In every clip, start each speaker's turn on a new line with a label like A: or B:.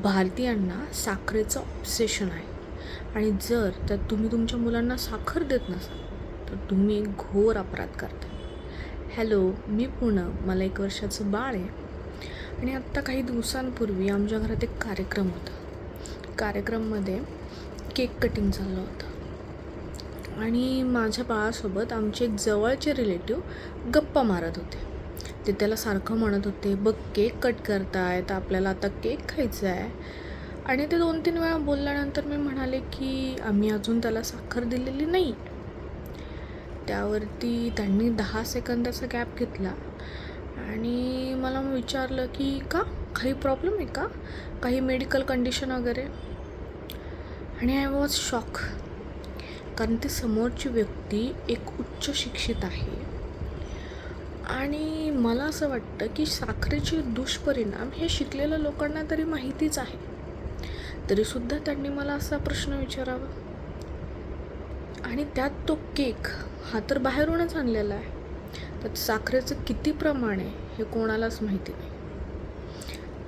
A: भारतीयांना साखरेचं ऑब्सेशन आहे आणि जर त्यात तुम्ही तुमच्या मुलांना साखर देत नसाल तर तुम्ही एक घोर अपराध करता. हॅलो, मी पूनम. मला 1 वर्षाचं बाळ आहे आणि आत्ता काही दिवसांपूर्वी आमच्या घरात एक कार्यक्रम होता. कार्यक्रममध्ये केक कटिंग चाललं होतं आणि माझ्या बाळासोबत आमचे एक जवळचे रिलेटिव्ह गप्पा मारत होते. ते त्याला सारखं म्हणत होते, बघ केक कट करतायत, आपल्याला आता केक खायचा आहे. आणि ते 2-3 वेळा बोलल्यानंतर मी म्हणाले की आम्ही अजून त्याला साखर दिलेली नाही. त्यावरती त्यांनी 10 सेकंदाचा गॅप घेतला आणि मला विचारलं की का, काही प्रॉब्लेम आहे का, काही मेडिकल कंडिशन वगैरे. आणि आय वॉज शॉक, कारण ती समोरची व्यक्ती एक उच्च शिक्षित आहे आणि मला असं वाटतं की साखरेचे दुष्परिणाम हे शिकलेल्या लोकांना तरी माहितीच आहे. तरीसुद्धा त्यांनी मला असा प्रश्न विचारावा. आणि त्यात तो केक हा तर बाहेरूनच आणलेला आहे, त्यात साखरेचं किती प्रमाण आहे हे कोणालाच माहिती नाही.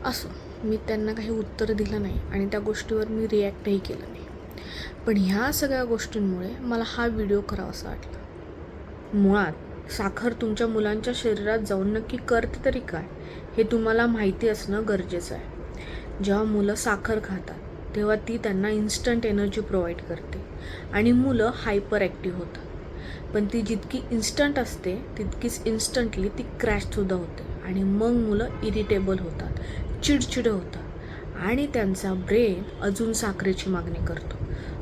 A: असो, मी त्यांना काही उत्तर दिलं नाही आणि त्या गोष्टीवर मी रिॲक्टही केलं नाही. पण ह्या सगळ्या गोष्टींमुळे मला हा व्हिडिओ करावासा वाटला. मुळात साखर तुमच्या मुलांच्या शरीरात जाऊन नक्की करते तरी काय हे तुम्हाला माहिती असणं गरजेचं आहे. जेव्हा मुलं साखर खातात तेव्हा ती त्यांना इन्स्टंट एनर्जी प्रोव्हाइड करते आणि मुलं हायपर ॲक्टिव्ह होतात. पण ती जितकी इन्स्टंट असते तितकीच इन्स्टंटली ती क्रॅशसुद्धा होते आणि मग मुलं इरिटेबल होतात, चिडचिडे होतात आणि त्यांचा ब्रेन अजून साखरेची मागणी करतो.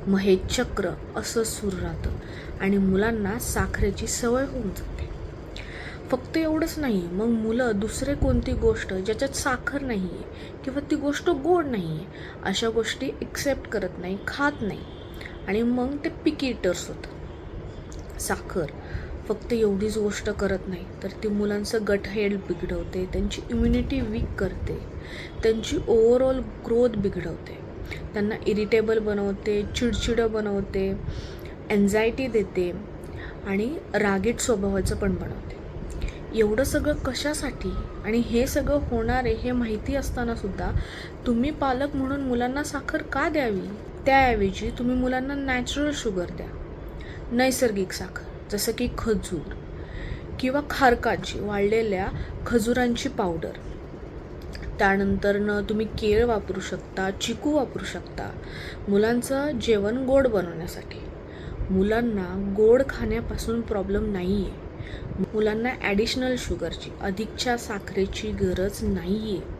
A: मग हे चक्र असंच सुरू राहतं आणि मुलांना साखरेची सवय होऊन जाते. फक्त एवढंच नाही, मग मुलं दुसरे कोणती गोष्ट ज्याच्यात साखर नाही आहे किंवा ती गोष्ट गोड नाही आहे अशा गोष्टी एक्सेप्ट करत नाही, खात नाही आणि मग ते पिकी ईटर्स होतात. साखर फक्त एवढीच गोष्ट करत नाही तर ती मुलांचं गट हेल्थ बिघडवते, त्यांची इम्युनिटी वीक करते, त्यांची ओव्हरऑल ग्रोथ बिघडवते, त्यांना इरिटेबल बनवते, चिडचिडं बनवते, एन्झायटी देते आणि रागीट स्वभावाचं पण बनवते. एवढं सगळं कशासाठी? आणि हे सगळं होणार आहे हे माहिती असतानासुद्धा तुम्ही पालक म्हणून मुलांना साखर का द्यावी? त्याऐवजी तुम्ही मुलांना नॅचरल शुगर द्या, नैसर्गिक साखर, जसं की खजूर किंवा खारकाची वाळलेल्या खजुरांची पावडर. त्यानंतरनं तुम्ही केळ वापरू शकता, चिकू वापरू शकता मुलांचं जेवण गोड बनवण्यासाठी. मुलांना गोड खाण्यापासून प्रॉब्लेम नाही आहे. मुलांना ॲडिशनल शुगरची, अधिकच्या साखरेची गरज नाही आहे.